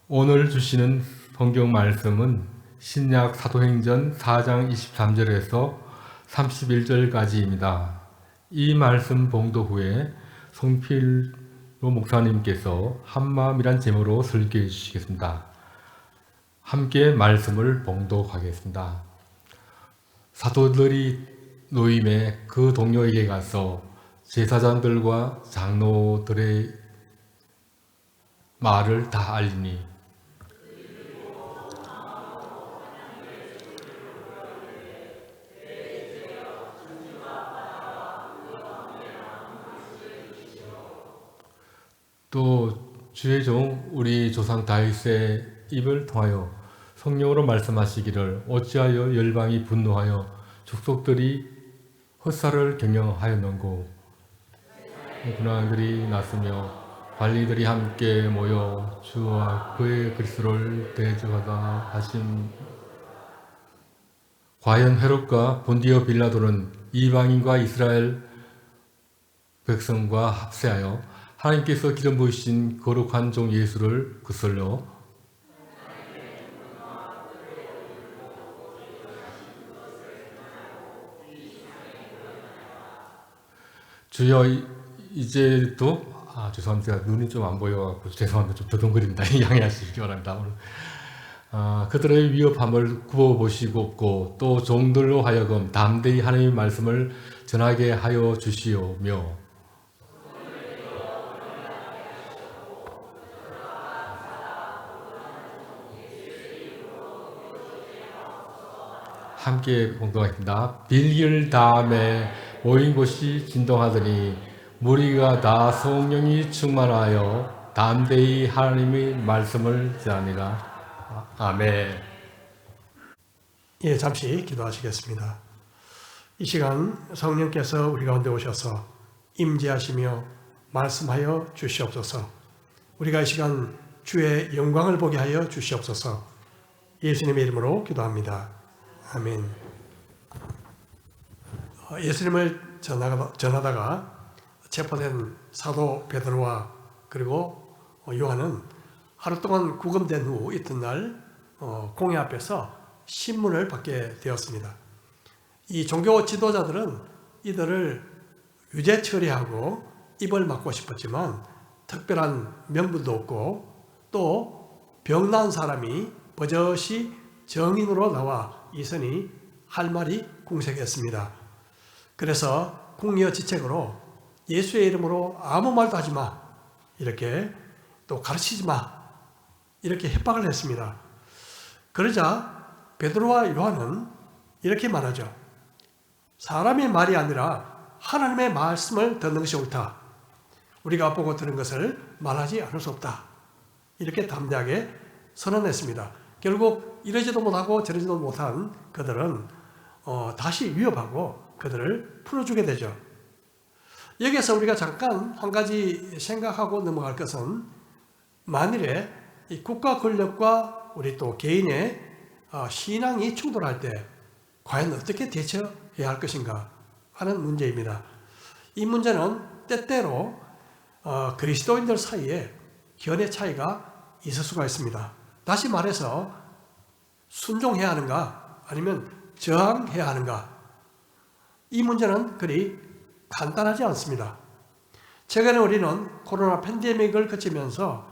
오늘 주시는 성경 말씀은 신약 사도행전 4장 23절에서 31절까지입니다. 이 말씀 봉독 후에 송필로 목사님께서 한마음이란 제목으로 설교해 주시겠습니다. 함께 말씀을 봉독하겠습니다. 사도들이 노임에 그 동료에게 가서 제사장들과 장로들의 말을 다 알리니 또 주의 종 우리 조상 다윗의 입을 통하여 성령으로 말씀하시기를 어찌하여 열방이 분노하여 족속들이 헛살을 경영하였는고 군왕들이 났으며 관리들이 함께 모여 주와 그의 그리스도를 대적하다 하심. 과연 헤롯과 본디오 빌라도는 이방인과 이스라엘 백성과 합세하여 하나님께서 기름 부으신 거룩한 종 예수를 구슬려 주여 이제도 죄송합니다. 눈이 좀 안 보여갖고 죄송합니다. 좀 더듬거립니다. 양해하시기 바랍니다. 그들의 위협함을 굽어보시고 또 종들로 하여금 담대히 하나님의 말씀을 전하게 하여 주시오며 함께 봉독하겠습니다. 빌길 다음에 모인 곳이 진동하더니 무리가 다 성령이 충만하여 담대히 하나님의 말씀을 전하니라. 아멘. 예, 잠시 기도하시겠습니다. 이 시간 성령께서 우리 가운데 오셔서 임재하시며 말씀하여 주시옵소서. 우리가 이 시간 주의 영광을 보게 하여 주시옵소서. 예수님의 이름으로 기도합니다. 아멘. 예수님을 전하다가 체포된 사도 베드로와 그리고 요한은 하루 동안 구금된 후 이튿날 공회 앞에서 신문을 받게 되었습니다. 이 종교 지도자들은 이들을 유죄 처리하고 입을 막고 싶었지만 특별한 명분도 없고 또 병난 사람이 버젓이 정인으로 나와 있으니 할 말이 궁색했습니다. 그래서 궁여지책으로 예수의 이름으로 아무 말도 하지 마, 이렇게 또 가르치지 마, 이렇게 협박을 했습니다. 그러자 베드로와 요한은 이렇게 말하죠. 사람의 말이 아니라 하나님의 말씀을 듣는 것이 옳다. 우리가 보고 들은 것을 말하지 않을 수 없다. 이렇게 담대하게 선언했습니다. 결국 이러지도 못하고 저러지도 못한 그들은 다시 위협하고 그들을 풀어주게 되죠. 여기에서 우리가 잠깐 한 가지 생각하고 넘어갈 것은 만일에 이 국가 권력과 우리 또 개인의 신앙이 충돌할 때 과연 어떻게 대처해야 할 것인가 하는 문제입니다. 이 문제는 때때로 그리스도인들 사이에 견해 차이가 있을 수가 있습니다. 다시 말해서 순종해야 하는가 아니면 저항해야 하는가, 이 문제는 그리 간단하지 않습니다. 최근에 우리는 코로나 팬데믹을 거치면서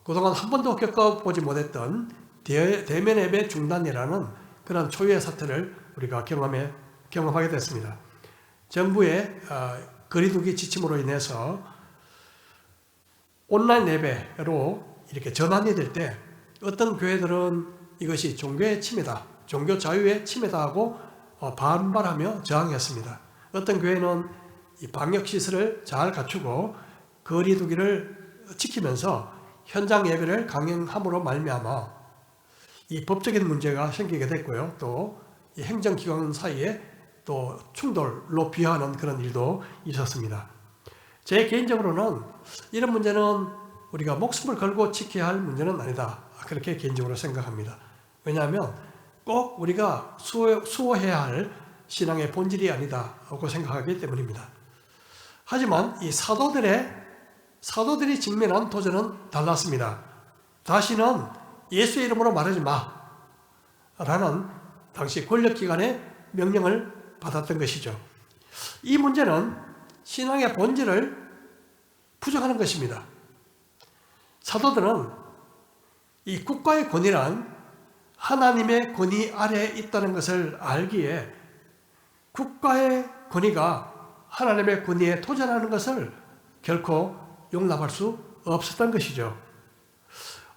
그동안 한 번도 겪어보지 못했던 대면 예배 중단이라는 그런 초유의 사태를 우리가 경험하게 됐습니다. 정부의 거리두기 지침으로 인해서 온라인 예배로 이렇게 전환이 될 때 어떤 교회들은 이것이 종교의 침해다, 종교 자유의 침해다 하고 반발하며 저항했습니다. 어떤 교회는 이 방역시설을 잘 갖추고 거리두기를 지키면서 현장 예배를 강행함으로 말미암아 이 법적인 문제가 생기게 됐고요. 또 이 행정기관 사이에 또 충돌로 비화하는 그런 일도 있었습니다. 제 개인적으로는 이런 문제는 우리가 목숨을 걸고 지켜야 할 문제는 아니다, 그렇게 개인적으로 생각합니다. 왜냐하면 꼭 우리가 수호해야 할 신앙의 본질이 아니다라고 생각하기 때문입니다. 하지만 이 사도들이 직면한 도전은 달랐습니다. 다시는 예수의 이름으로 말하지 마 라는 당시 권력기관의 명령을 받았던 것이죠. 이 문제는 신앙의 본질을 부정하는 것입니다. 사도들은 이 국가의 권위란 하나님의 권위 아래에 있다는 것을 알기에 국가의 권위가 하나님의 권위에 도전하는 것을 결코 용납할 수 없었던 것이죠.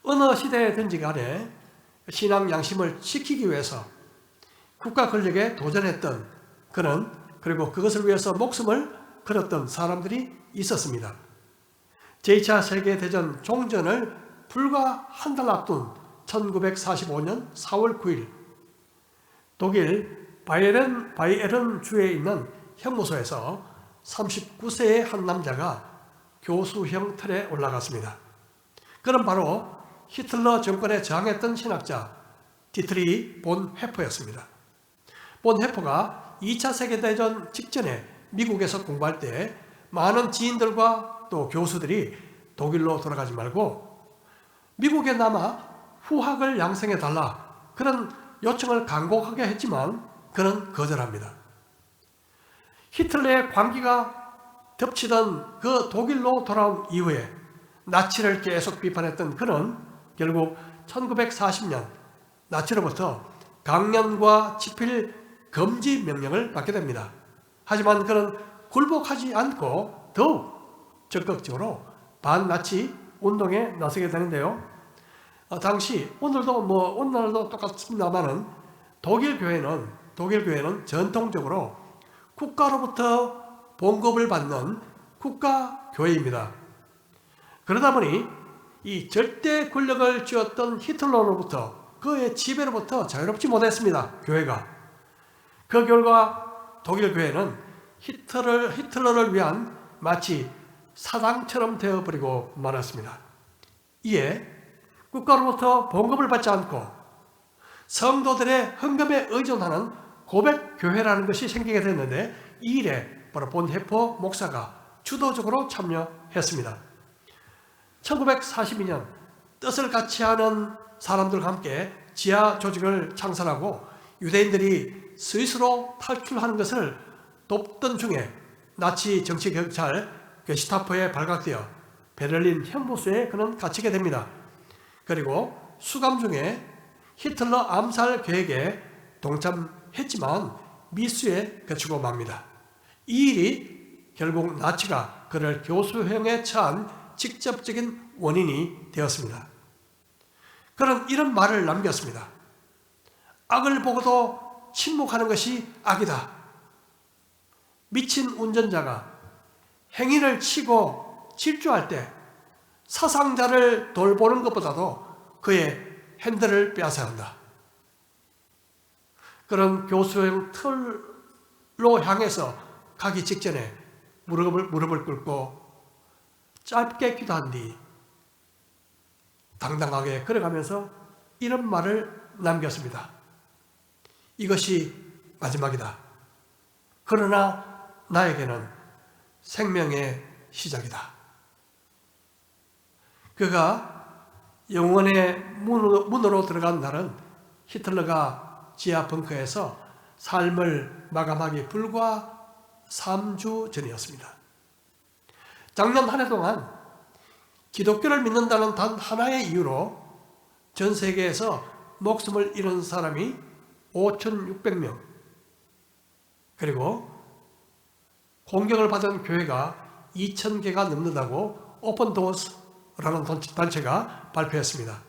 어느 시대든지 간에 신앙 양심을 지키기 위해서 국가 권력에 도전했던 그리고 그것을 위해서 목숨을 걸었던 사람들이 있었습니다. 제2차 세계대전 종전을 불과 한 달 앞둔 1945년 4월 9일 독일 바이에른 주에 있는 형무소에서 39세의 한 남자가 교수형 틀에 올라갔습니다. 그는 바로 히틀러 정권에 저항했던 신학자 디트리 본 헤퍼였습니다. 본 헤퍼가 2차 세계대전 직전에 미국에서 공부할 때 많은 지인들과 또 교수들이 독일로 돌아가지 말고 미국에 남아 후학을 양성해달라 그런 요청을 간곡하게 했지만 그는 거절합니다. 히틀러의 광기가 덮치던 그 독일로 돌아온 이후에 나치를 계속 비판했던 그는 결국 1940년 나치로부터 강연과 집필 금지 명령을 받게 됩니다. 하지만 그는 굴복하지 않고 더욱 적극적으로 반나치 운동에 나서게 되는데요. 당시 오늘날도 똑같습니다만은 독일 교회는 전통적으로 국가로부터 봉급을 받는 국가 교회입니다. 그러다 보니 이 절대 권력을 쥐었던 히틀러로부터 그의 지배로부터 자유롭지 못했습니다. 교회가. 그 결과 독일 교회는 히틀러를 위한 마치 사당처럼 되어버리고 말았습니다. 이에 국가로부터 봉급을 받지 않고 성도들의 헌금에 의존하는 고백교회라는 것이 생기게 됐는데 이 일에 바로 본 헤퍼 목사가 주도적으로 참여했습니다. 1942년 뜻을 같이 하는 사람들과 함께 지하 조직을 창설하고 유대인들이 스위스로 탈출하는 것을 돕던 중에 나치 정치경찰 게슈타포에 발각되어 베를린 형무소에 그는 갇히게 됩니다. 그리고 수감 중에 히틀러 암살 계획에 동참했지만 미수에 그치고 맙니다. 이 일이 결국 나치가 그를 교수형에 처한 직접적인 원인이 되었습니다. 그는 이런 말을 남겼습니다. 악을 보고도 침묵하는 것이 악이다. 미친 운전자가 행인을 치고 질주할 때 사상자를 돌보는 것보다도 그의 핸들을 빼앗아야 한다. 그런 교수형 틀로 향해서 가기 직전에 무릎을 꿇고 짧게 기도한 뒤 당당하게 걸어가면서 이런 말을 남겼습니다. 이것이 마지막이다. 그러나 나에게는 생명의 시작이다. 그가 영원의 문으로 들어간 날은 히틀러가 지하 벙커에서 삶을 마감하기 불과 3주 전이었습니다. 작년 한 해 동안 기독교를 믿는다는 단 하나의 이유로 전 세계에서 목숨을 잃은 사람이 5,600명, 그리고 공격을 받은 교회가 2,000개가 넘는다고 오픈도어스라는 단체가 발표했습니다.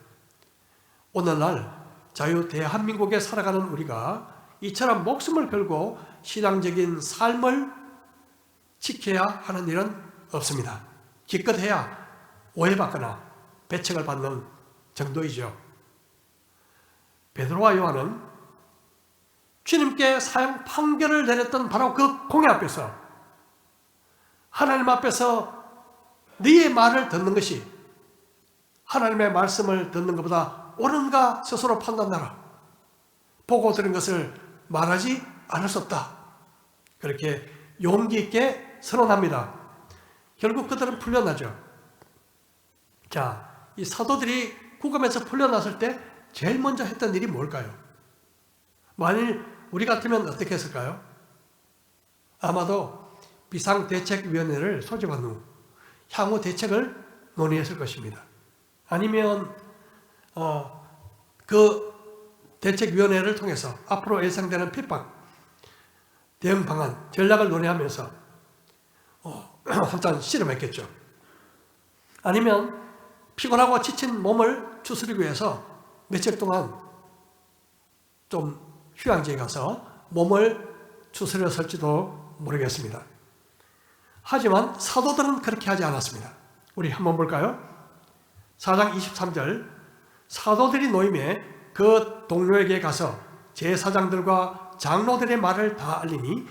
오늘날 자유 대한민국에 살아가는 우리가 이처럼 목숨을 걸고 신앙적인 삶을 지켜야 하는 일은 없습니다. 기껏해야 오해받거나 배척을 받는 정도이죠. 베드로와 요한은 주님께 사형 판결을 내렸던 바로 그 공회 앞에서 하나님 앞에서 너의 말을 듣는 것이 하나님의 말씀을 듣는 것보다 옳은가 스스로 판단하라. 보고 들은 것을 말하지 않을 수 없다. 그렇게 용기 있게 선언합니다. 결국 그들은 풀려나죠. 자, 이 사도들이 구금에서 풀려났을 때 제일 먼저 했던 일이 뭘까요? 만일 우리 같으면 어떻게 했을까요? 아마도 비상대책위원회를 소집한 후 향후 대책을 논의했을 것입니다. 아니면 그 대책위원회를 통해서 앞으로 예상되는 핍박, 대응 방안, 전략을 논의하면서 한참 실험했겠죠. 아니면 피곤하고 지친 몸을 추스리기 위해서 며칠 동안 좀 휴양지에 가서 몸을 추스렸을지도 모르겠습니다. 하지만 사도들은 그렇게 하지 않았습니다. 우리 한번 볼까요? 4장 23절 사도들이 노임에 그 동료에게 가서 제사장들과 장로들의 말을 다 알리니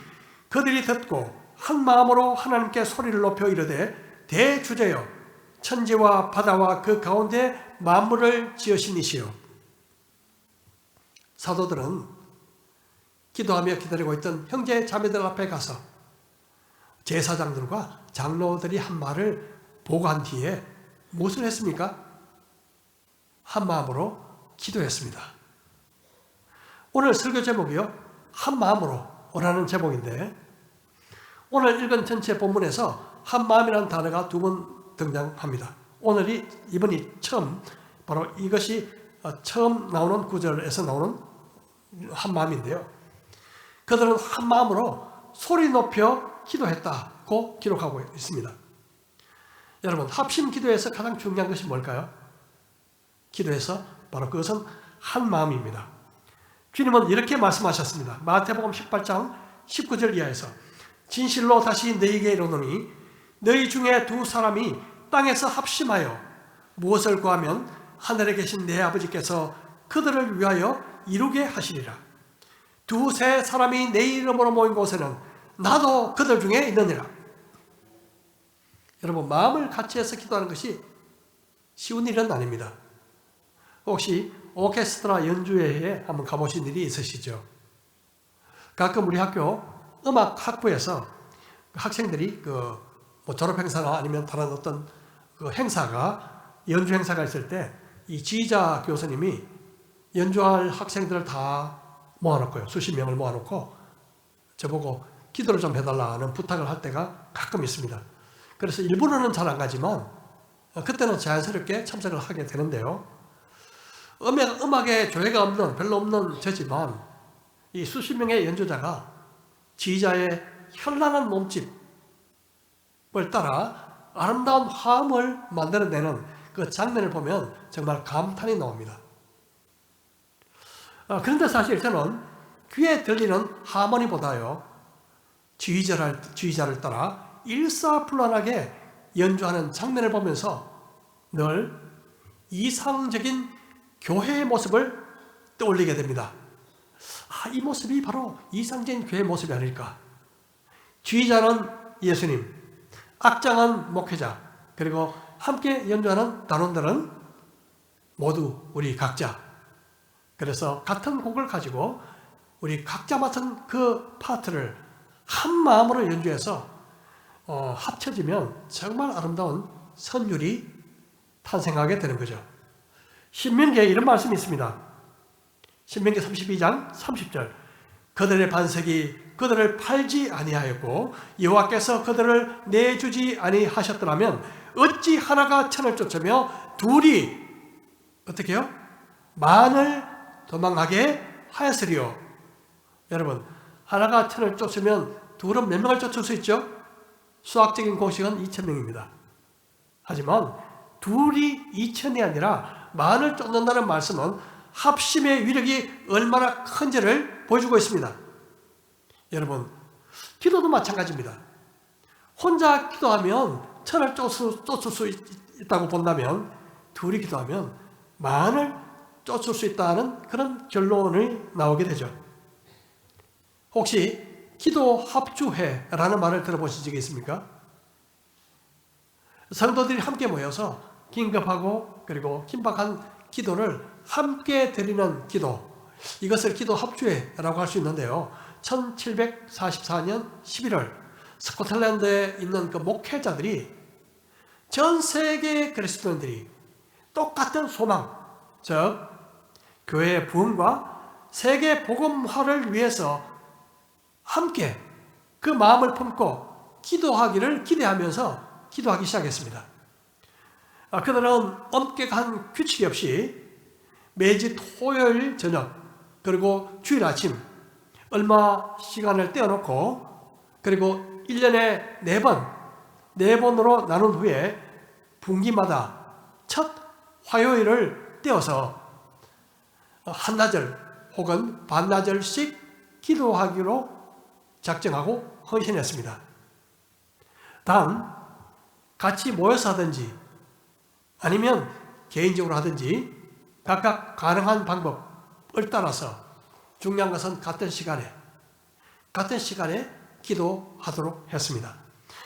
그들이 듣고 한 마음으로 하나님께 소리를 높여 이르되 대주제여 천지와 바다와 그 가운데 만물을 지으신 이시여. 사도들은 기도하며 기다리고 있던 형제 자매들 앞에 가서 제사장들과 장로들이 한 말을 보고한 뒤에 무엇을 했습니까? 한 마음으로 기도했습니다. 오늘 설교 제목이요, 한 마음으로 라는 제목인데, 오늘 읽은 전체 본문에서 한 마음이라는 단어가 2번 등장합니다. 이번이 처음, 바로 이것이 처음 나오는 구절에서 나오는 한 마음인데요. 그들은 한 마음으로 소리 높여 기도했다고 기록하고 있습니다. 여러분, 합심 기도에서 가장 중요한 것이 뭘까요? 기도에서 바로 그것은 한 마음입니다. 주님은 이렇게 말씀하셨습니다. 마태복음 18장 19절 이하에서 진실로 다시 너희에게 이르노니 너희 중에 두 사람이 땅에서 합심하여 무엇을 구하면 하늘에 계신 내 아버지께서 그들을 위하여 이루게 하시리라. 두세 사람이 내 이름으로 모인 곳에는 나도 그들 중에 있느니라. 여러분, 마음을 같이 해서 기도하는 것이 쉬운 일은 아닙니다. 혹시 오케스트라 연주회에 한번 가보신 일이 있으시죠? 가끔 우리 학교 음악 학부에서 학생들이 졸업 행사나 아니면 다른 어떤 연주 행사가 있을 때 이 지휘자 교수님이 연주할 학생들을 다 모아놓고요, 수십 명을 모아놓고 저보고 기도를 좀 해달라는 부탁을 할 때가 가끔 있습니다. 그래서 일부러는 잘 안 가지만 그때는 자연스럽게 참석을 하게 되는데요. 음악에 조예가 별로 없는 저지만 이 수십 명의 연주자가 지휘자의 현란한 몸집을 따라 아름다운 화음을 만들어내는 그 장면을 보면 정말 감탄이 나옵니다. 그런데 사실 저는 귀에 들리는 하모니보다요, 지휘자를 따라 일사불란하게 연주하는 장면을 보면서 늘 이상적인 교회의 모습을 떠올리게 됩니다. 이 모습이 바로 이상적인 교회의 모습이 아닐까. 지휘자는 예수님, 악장은 목회자, 그리고 함께 연주하는 단원들은 모두 우리 각자. 그래서 같은 곡을 가지고 우리 각자 맡은 그 파트를 한 마음으로 연주해서 합쳐지면 정말 아름다운 선율이 탄생하게 되는 거죠. 신명기에 이런 말씀이 있습니다. 신명기 32장 30절 그들의 반석이 그들을 팔지 아니하였고 여호와께서 그들을 내주지 아니하셨더라면 어찌 하나가 천을 쫓으며 둘이 어떻게 해요? 만을 도망하게 하였으리요. 여러분, 하나가 천을 쫓으면 둘은 몇 명을 쫓을 수 있죠? 수학적인 공식은 2,000명입니다. 하지만 둘이 2,000이 아니라 만을 쫓는다는 말씀은 합심의 위력이 얼마나 큰지를 보여주고 있습니다. 여러분, 기도도 마찬가지입니다. 혼자 기도하면 천을 쫓을 수 있다고 본다면 둘이 기도하면 만을 쫓을 수 있다는 그런 결론이 나오게 되죠. 혹시 기도 합주회라는 말을 들어보신 적이 있습니까? 성도들이 함께 모여서 긴급하고 그리고 긴박한 기도를 함께 드리는 기도, 이것을 기도 합주회라고 할 수 있는데요. 1744년 11월 스코틀랜드에 있는 그 목회자들이 전 세계 그리스도인들이 똑같은 소망, 즉 교회의 부흥과 세계 복음화를 위해서 함께 그 마음을 품고 기도하기를 기대하면서 기도하기 시작했습니다. 그들은 엄격한 규칙이 없이 매주 토요일 저녁 그리고 주일 아침 얼마 시간을 떼어놓고 그리고 1년에 4번으로 나눈 후에 분기마다 첫 화요일을 떼어서 한나절 혹은 반나절씩 기도하기로 작정하고 헌신했습니다. 단 같이 모여서 하든지 아니면 개인적으로 하든지 각각 가능한 방법을 따라서 중요한 것은 같은 시간에 기도하도록 했습니다.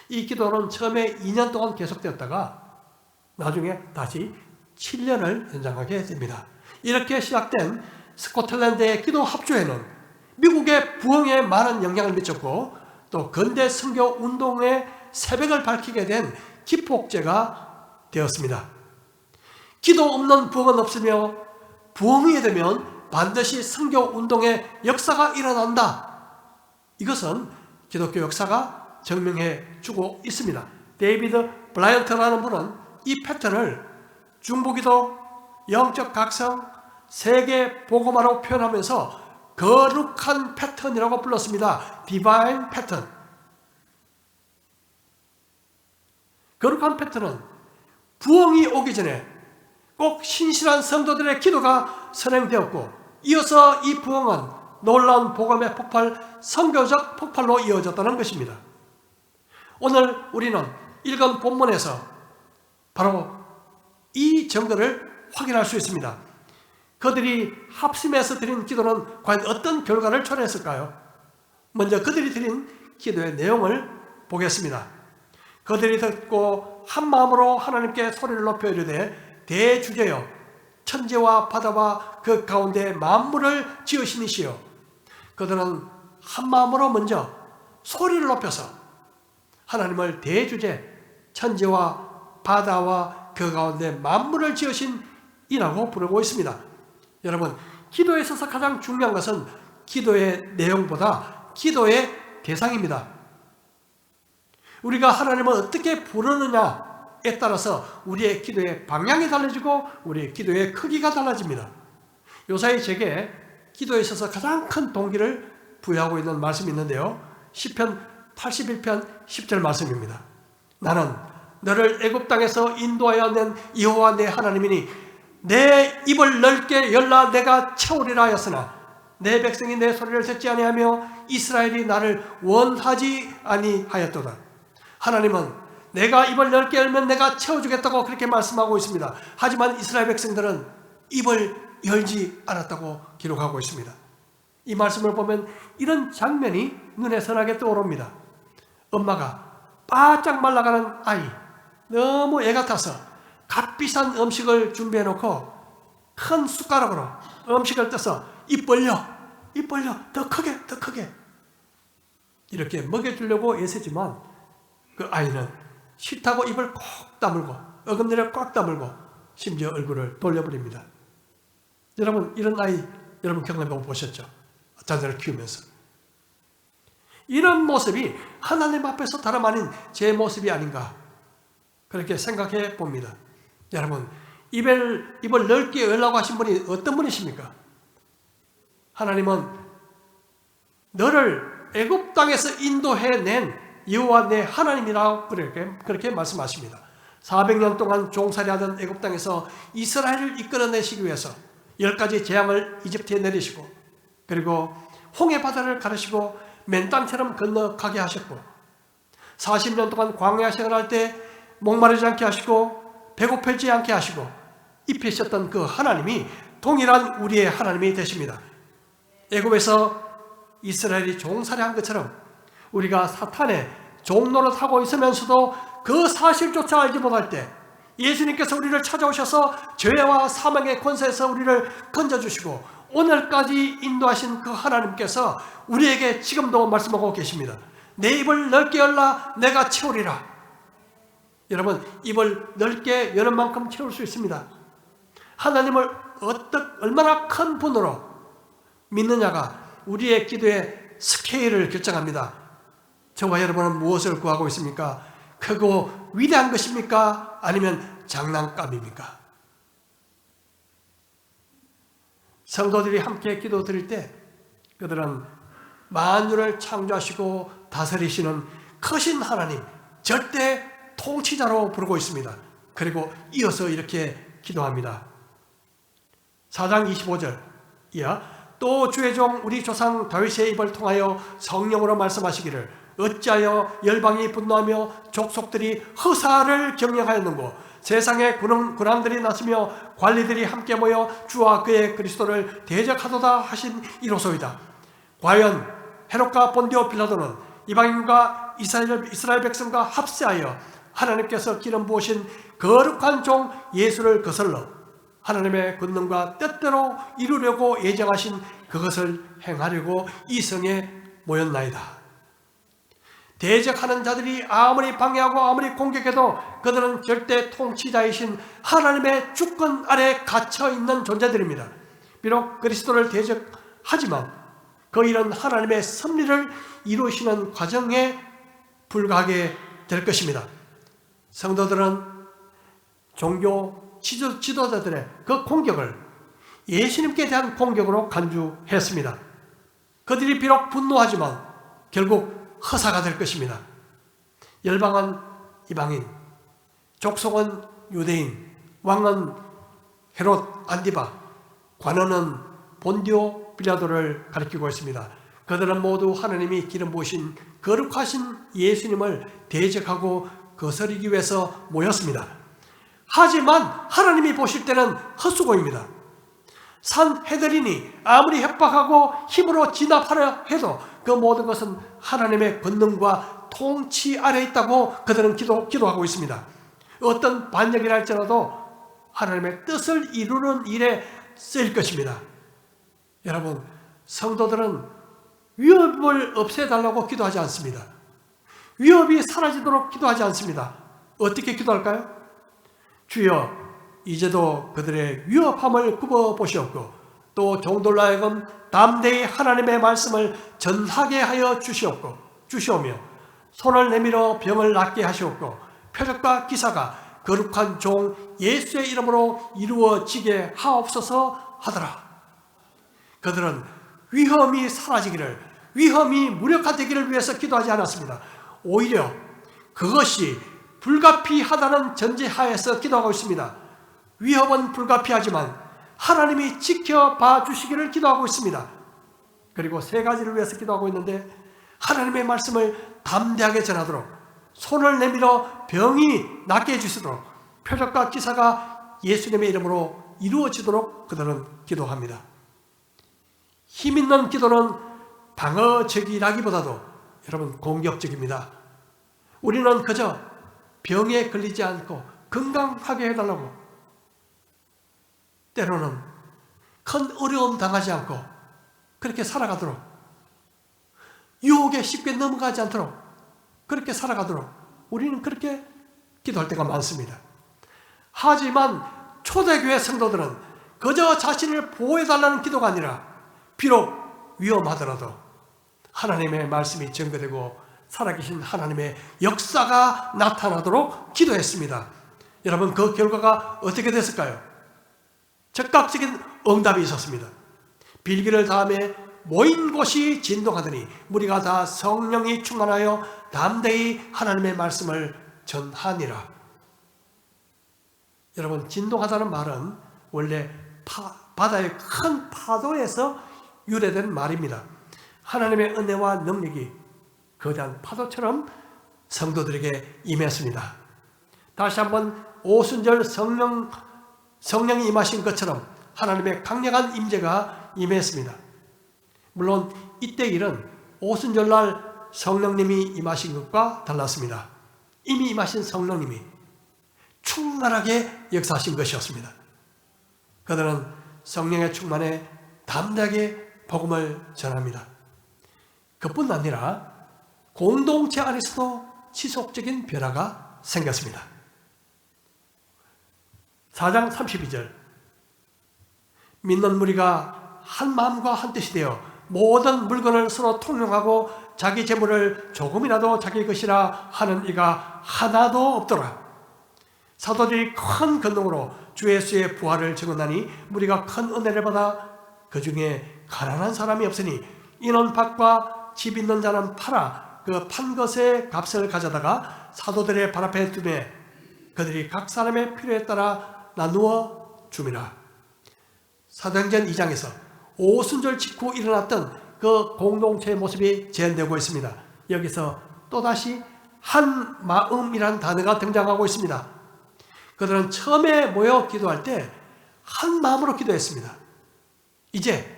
이 기도는 처음에 2년 동안 계속되었다가 나중에 다시 7년을 연장하게 됩니다. 이렇게 시작된 스코틀랜드의 기도 합주회는 미국의 부흥에 많은 영향을 미쳤고 또 근대 선교 운동의 새벽을 밝히게 된 기폭제가 되었습니다. 기도 없는 부흥은 없으며 부흥이 되면 반드시 선교 운동의 역사가 일어난다. 이것은 기독교 역사가 증명해 주고 있습니다. 데이비드 블라이언트라는 분은 이 패턴을 중보기도, 영적 각성, 세계 복음화로 표현하면서 거룩한 패턴이라고 불렀습니다. 디바인 패턴. 거룩한 패턴은 부흥이 오기 전에 꼭 신실한 성도들의 기도가 선행되었고 이어서 이 부흥은 놀라운 복음의 폭발, 선교적 폭발로 이어졌다는 것입니다. 오늘 우리는 읽은 본문에서 바로 이 증거를 확인할 수 있습니다. 그들이 합심해서 드린 기도는 과연 어떤 결과를 초래했을까요? 먼저 그들이 드린 기도의 내용을 보겠습니다. 그들이 듣고 한 마음으로 하나님께 소리를 높여 이르되 대주제여 천지와 바다와 그 가운데 만물을 지으시니시여. 그들은 한 마음으로 먼저 소리를 높여서 하나님을 대주제 천지와 바다와 그 가운데 만물을 지으신 이라고 부르고 있습니다. 여러분, 기도에 있어서 가장 중요한 것은 기도의 내용보다 기도의 대상입니다. 우리가 하나님을 어떻게 부르느냐에 따라서 우리의 기도의 방향이 달라지고 우리의 기도의 크기가 달라집니다. 요사이 제게 기도에 있어서 가장 큰 동기를 부여하고 있는 말씀이 있는데요. 시편 81편 10절 말씀입니다. 나는 너를 애굽 땅에서 인도하여 낸 여호와 내 하나님이니 내 입을 넓게 열라 내가 채우리라 하였으나 내 백성이 내 소리를 듣지 아니하며 이스라엘이 나를 원하지 아니하였도다. 하나님은 내가 입을 넓게 열면 내가 채워주겠다고 그렇게 말씀하고 있습니다. 하지만 이스라엘 백성들은 입을 열지 않았다고 기록하고 있습니다. 이 말씀을 보면 이런 장면이 눈에 선하게 떠오릅니다. 엄마가 바짝 말라가는 아이, 너무 애 같아서 값비싼 음식을 준비해 놓고 큰 숟가락으로 음식을 떠서 입 벌려 더 크게 이렇게 먹여주려고 애쓰지만 그 아이는 싫다고 입을 콕 다물고 어금니를 꽉 다물고 심지어 얼굴을 돌려버립니다. 여러분, 이런 아이 여러분 경험해보고 보셨죠? 자녀를 키우면서 이런 모습이 하나님 앞에서 다름 아닌 제 모습이 아닌가 그렇게 생각해 봅니다. 여러분, 입을 넓게 열라고 하신 분이 어떤 분이십니까? 하나님은 너를 애굽 땅에서 인도해낸 여호와 내 하나님이라고 그렇게 말씀하십니다. 400년 동안 종살이하던 애굽 땅에서 이스라엘을 이끌어내시기 위해서 10가지 재앙을 이집트에 내리시고 그리고 홍해 바다를 가르시고 맨 땅처럼 건너가게 하셨고 40년 동안 광야 생활할 때 목마르지 않게 하시고 배고프지 않게 하시고 입히셨던 그 하나님이 동일한 우리의 하나님이 되십니다. 애굽에서 이스라엘이 종살이한 것처럼 우리가 사탄의 종노릇하고 있으면서도 그 사실조차 알지 못할 때 예수님께서 우리를 찾아오셔서 죄와 사망의 권세에서 우리를 건져주시고 오늘까지 인도하신 그 하나님께서 우리에게 지금도 말씀하고 계십니다. 내 입을 넓게 열라 내가 채우리라. 여러분, 입을 넓게 여는 만큼 채울 수 있습니다. 하나님을 얼마나 큰 분으로 믿느냐가 우리의 기도의 스케일을 결정합니다. 저와 여러분은 무엇을 구하고 있습니까? 크고 위대한 것입니까? 아니면 장난감입니까? 성도들이 함께 기도 드릴 때 그들은 만유를 창조하시고 다스리시는 크신 하나님, 절대 통치자로 부르고 있습니다. 그리고 이어서 이렇게 기도합니다. 4장 25절 이하 또 주의 종 우리 조상 다윗의 입을 통하여 성령으로 말씀하시기를 어찌하여 열방이 분노하며 족속들이 허사를 경영하였는고 세상의 군왕들이 나서며 관리들이 함께 모여 주와 그의 그리스도를 대적하도다 하신 이로소이다. 과연 헤롯과 본디오 빌라도는 이방인과 이스라엘 백성과 합세하여 하나님께서 기름 부으신 거룩한 종 예수를 거슬러 하나님의 권능과 뜻대로 이루려고 예정하신 그것을 행하려고 이 성에 모였나이다. 대적하는 자들이 아무리 방해하고 아무리 공격해도 그들은 절대 통치자이신 하나님의 주권 아래 갇혀있는 존재들입니다. 비록 그리스도를 대적하지만 그 일은 하나님의 섭리를 이루시는 과정에 불과하게 될 것입니다. 성도들은 종교 지도자들의 그 공격을 예수님께 대한 공격으로 간주했습니다. 그들이 비록 분노하지만 결국 허사가 될 것입니다. 열방은 이방인, 족속은 유대인, 왕은 헤롯 안디바, 관원은 본디오 빌라도를 가리키고 있습니다. 그들은 모두 하나님이 기름 부으신 거룩하신 예수님을 대적하고 거스르기 위해서 모였습니다. 하지만 하나님이 보실 때는 헛수고입니다. 산헤드린이 아무리 협박하고 힘으로 진압하려 해도 그 모든 것은 하나님의 권능과 통치 아래 있다고 그들은 기도하고 있습니다. 어떤 반역이라 할지라도 하나님의 뜻을 이루는 일에 쓰일 것입니다. 여러분, 성도들은 위협을 없애달라고 기도하지 않습니다. 위협이 사라지도록 기도하지 않습니다. 어떻게 기도할까요? 주여, 이제도 그들의 위협함을 굽어보시옵고 또 종들로 하여금 담대히 하나님의 말씀을 전하게 하여 주시오며 손을 내밀어 병을 낫게 하시옵고 표적과 기사가 거룩한 종 예수의 이름으로 이루어지게 하옵소서 하더라. 그들은 위험이 사라지기를, 위험이 무력화되기를 위해서 기도하지 않았습니다. 오히려 그것이 불가피하다는 전제하에서 기도하고 있습니다. 위협은 불가피하지만 하나님이 지켜봐 주시기를 기도하고 있습니다. 그리고 세 가지를 위해서 기도하고 있는데, 하나님의 말씀을 담대하게 전하도록, 손을 내밀어 병이 낫게 해주시도록, 표적과 기사가 예수님의 이름으로 이루어지도록 그들은 기도합니다. 힘 있는 기도는 방어적이라기보다도 여러분 공격적입니다. 우리는 그저 병에 걸리지 않고 건강하게 해달라고, 때로는 큰 어려움 당하지 않고 그렇게 살아가도록, 유혹에 쉽게 넘어가지 않도록 그렇게 살아가도록 우리는 그렇게 기도할 때가 많습니다. 하지만 초대교회 성도들은 그저 자신을 보호해달라는 기도가 아니라 비록 위험하더라도 하나님의 말씀이 증거되고 살아계신 하나님의 역사가 나타나도록 기도했습니다. 여러분, 그 결과가 어떻게 됐을까요? 즉각적인 응답이 있었습니다. 빌기를 다음에 모인 곳이 진동하더니 무리가 다 성령이 충만하여 담대히 하나님의 말씀을 전하니라. 여러분, 진동하다는 말은 원래 바다의 큰 파도에서 유래된 말입니다. 하나님의 은혜와 능력이 거대한 파도처럼 성도들에게 임했습니다. 다시 한번 오순절 성령이 임하신 것처럼 하나님의 강력한 임재가 임했습니다. 물론 이때 일은 오순절날 성령님이 임하신 것과 달랐습니다. 이미 임하신 성령님이 충만하게 역사하신 것이었습니다. 그들은 성령의 충만에 담대하게 복음을 전합니다. 그뿐 아니라 공동체 안에서도 지속적인 변화가 생겼습니다. 4장 32절 믿는 무리가 한 마음과 한 뜻이 되어 모든 물건을 서로 통용하고 자기 재물을 조금이라도 자기 것이라 하는 이가 하나도 없더라. 사도들이 큰 권능으로 주 예수의 부활을 증언하니 무리가 큰 은혜를 받아 그 중에 가난한 사람이 없으니 이는 밭과 집 있는 자는 팔아 그 판 것의 값을 가져다가 사도들의 발 앞에 두매 그들이 각 사람의 필요에 따라 나누어 줌이라. 사도행전 2장에서 오순절 직후 일어났던 그 공동체의 모습이 재현되고 있습니다. 여기서 또다시 한 마음이란 단어가 등장하고 있습니다. 그들은 처음에 모여 기도할 때 한 마음으로 기도했습니다. 이제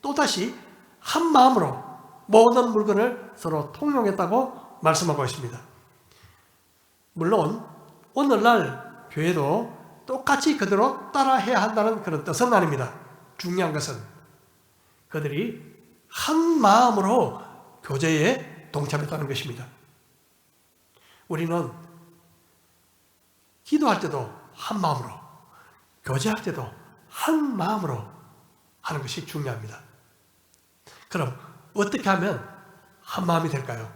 또다시 한 마음으로 모든 물건을 서로 통용했다고 말씀하고 있습니다. 물론 오늘날 교회도 똑같이 그대로 따라해야 한다는 그런 뜻은 아닙니다. 중요한 것은 그들이 한 마음으로 교제에 동참했다는 것입니다. 우리는 기도할 때도 한 마음으로, 교제할 때도 한 마음으로 하는 것이 중요합니다. 그럼 어떻게 하면 한 마음이 될까요?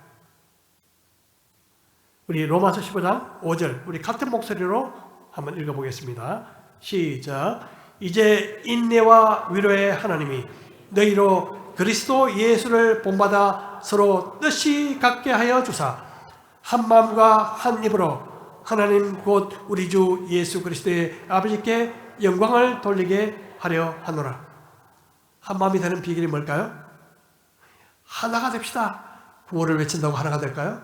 우리 로마서 15장 5절 우리 같은 목소리로 한번 읽어보겠습니다. 시작. 이제 인내와 위로의 하나님이 너희로 그리스도 예수를 본받아 서로 뜻이 같게 하여 주사 한 마음과 한 입으로 하나님 곧 우리 주 예수 그리스도의 아버지께 영광을 돌리게 하려 하노라. 한 마음이 되는 비결이 뭘까요? 하나가 됩시다. 구호를 외친다고 하나가 될까요?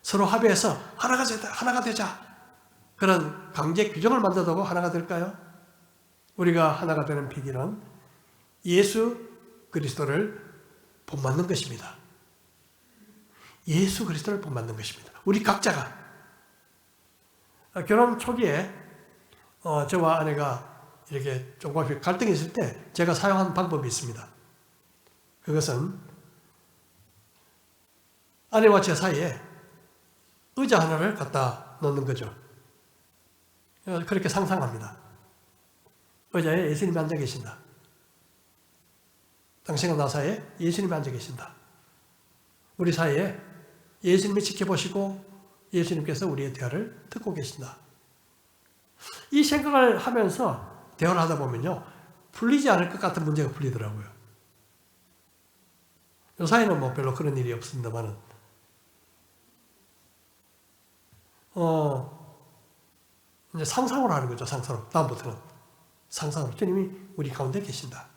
서로 합의해서 하나가 되자. 그런 강제 규정을 만든다고 하나가 될까요? 우리가 하나가 되는 비결은 예수 그리스도를 본받는 것입니다. 예수 그리스도를 본받는 것입니다. 우리 각자가 결혼 초기에 저와 아내가 이렇게 조금씩 갈등이 있을 때 제가 사용한 방법이 있습니다. 그것은 아내와 제 사이에 의자 하나를 갖다 놓는 거죠. 그렇게 상상합니다. 의자에 예수님이 앉아 계신다. 당신과 나 사이에 예수님이 앉아 계신다. 우리 사이에 예수님이 지켜보시고 예수님께서 우리의 대화를 듣고 계신다. 이 생각을 하면서 대화를 하다 보면요, 풀리지 않을 것 같은 문제가 풀리더라고요. 요사이는 뭐 별로 그런 일이 없습니다만은, 이제 상상으로 하는 거죠, 상상으로. 다음부터는 상상으로. 주님이 우리 가운데 계신다.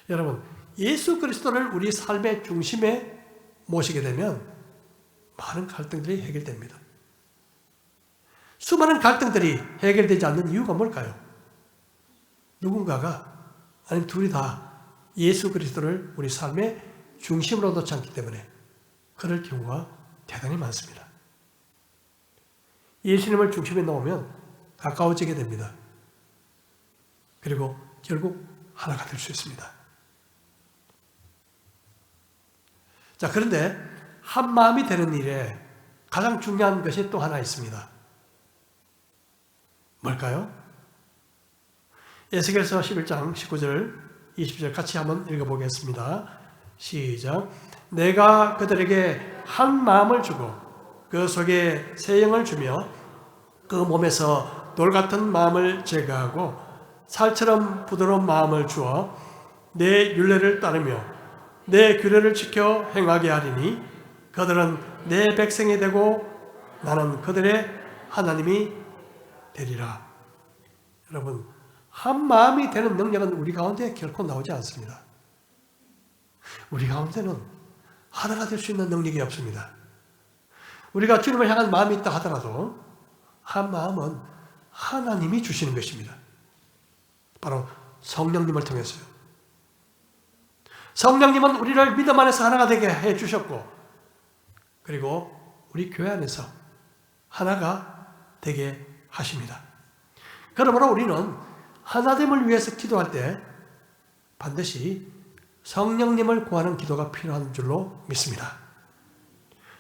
여러분, 예수 그리스도를 우리 삶의 중심에 모시게 되면 많은 갈등들이 해결됩니다. 수많은 갈등들이 해결되지 않는 이유가 뭘까요? 누군가가 아니면 둘이 다 예수 그리스도를 우리 삶의 중심으로 놓지 않기 때문에 그럴 경우가 대단히 많습니다. 예수님을 중심에 놓으면 가까워지게 됩니다. 그리고 결국 하나가 될 수 있습니다. 자, 그런데 한 마음이 되는 일에 가장 중요한 것이 또 하나 있습니다. 뭘까요? 에스겔서 11장 19절 20절 같이 한번 읽어보겠습니다. 시작. 내가 그들에게 한 마음을 주고 그 속에 새 영을 주며 그 몸에서 돌 같은 마음을 제거하고 살처럼 부드러운 마음을 주어 내 율례를 따르며 내 규례를 지켜 행하게 하리니 그들은 내 백성이 되고 나는 그들의 하나님이 되리라. 여러분, 한 마음이 되는 능력은 우리 가운데 결코 나오지 않습니다. 우리 가운데는 하나가 될 수 있는 능력이 없습니다. 우리가 주님을 향한 마음이 있다 하더라도 한 마음은 하나님이 주시는 것입니다. 바로 성령님을 통해서요. 성령님은 우리를 믿음 안에서 하나가 되게 해주셨고, 그리고 우리 교회 안에서 하나가 되게 하십니다. 그러므로 우리는 하나됨을 위해서 기도할 때 반드시 성령님을 구하는 기도가 필요한 줄로 믿습니다.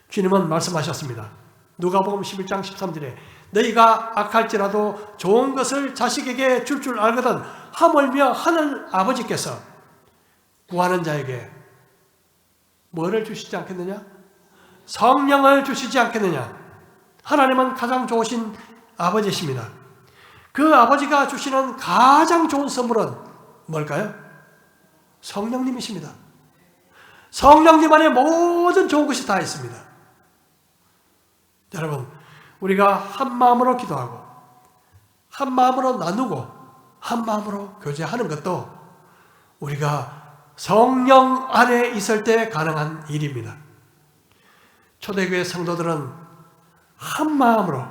주님은 말씀하셨습니다. 누가복음 11장 13절에 너희가 악할지라도 좋은 것을 자식에게 줄 줄 알거든 하물며 하늘 아버지께서 구하는 자에게 뭐를 주시지 않겠느냐? 성령을 주시지 않겠느냐? 하나님은 가장 좋으신 아버지십니다. 그 아버지가 주시는 가장 좋은 선물은 뭘까요? 성령님이십니다. 성령님 안에 모든 좋은 것이 다 있습니다. 여러분, 우리가 한 마음으로 기도하고 한 마음으로 나누고 한 마음으로 교제하는 것도 우리가 성령 안에 있을 때 가능한 일입니다. 초대교회 성도들은 한 마음으로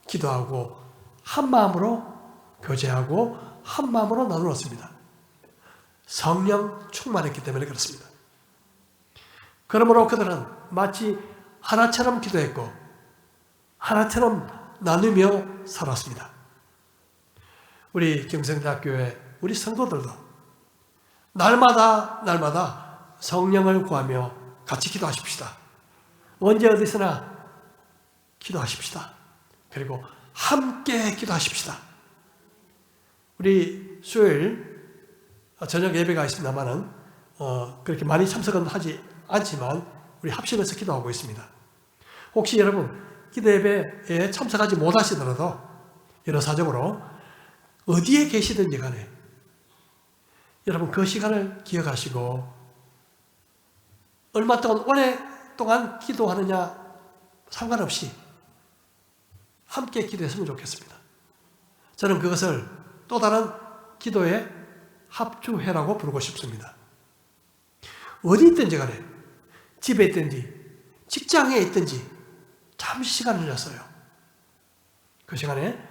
기도하고 한 마음으로 교제하고 한 마음으로 나누었습니다. 성령 충만했기 때문에 그렇습니다. 그러므로 그들은 마치 하나처럼 기도했고 하나처럼 나누며 살았습니다. 우리 경성대학교의 우리 성도들도 날마다 성령을 구하며 같이 기도하십시다. 언제 어디서나 기도하십시다. 그리고 함께 기도하십시다. 우리 수요일 저녁 예배가 있습니다만은 그렇게 많이 참석은 하지 않지만 우리 합심해서 기도하고 있습니다. 혹시 여러분 기도 예배에 참석하지 못하시더라도 여러 사정으로 어디에 계시든지 간에 여러분 그 시간을 기억하시고 얼마 동안 오랫동안 기도하느냐 상관없이 함께 기도했으면 좋겠습니다. 저는 그것을 또 다른 기도의 합주회라고 부르고 싶습니다. 어디 있든지 간에 집에 있든지 직장에 있든지 잠시 시간을 내었어요. 그 시간에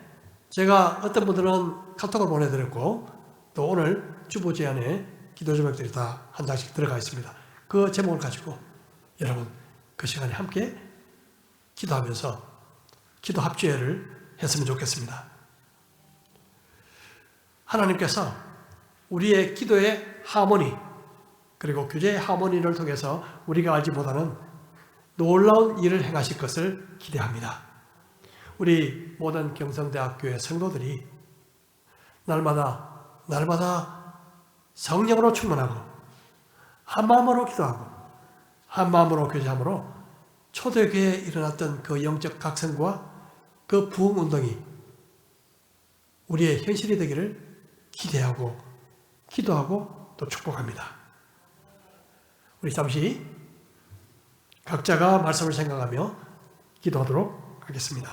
제가 어떤 분들은 카톡을 보내드렸고 또 오늘 주보 제안에 기도 제목들이 다 한 장씩 들어가 있습니다. 그 제목을 가지고 여러분 그 시간에 함께 기도하면서 기도 합주회를 했으면 좋겠습니다. 하나님께서 우리의 기도의 하모니 그리고 교제의 하모니를 통해서 우리가 알지 못하는 놀라운 일을 행하실 것을 기대합니다. 우리 모든 경성대학교의 성도들이 날마다 성령으로 충만하고 한 마음으로 기도하고 한 마음으로 교제함으로 초대교회에 일어났던 그 영적 각성과 그 부흥운동이 우리의 현실이 되기를 기대하고 기도하고 또 축복합니다. 우리 잠시 각자가 말씀을 생각하며 기도하도록 하겠습니다.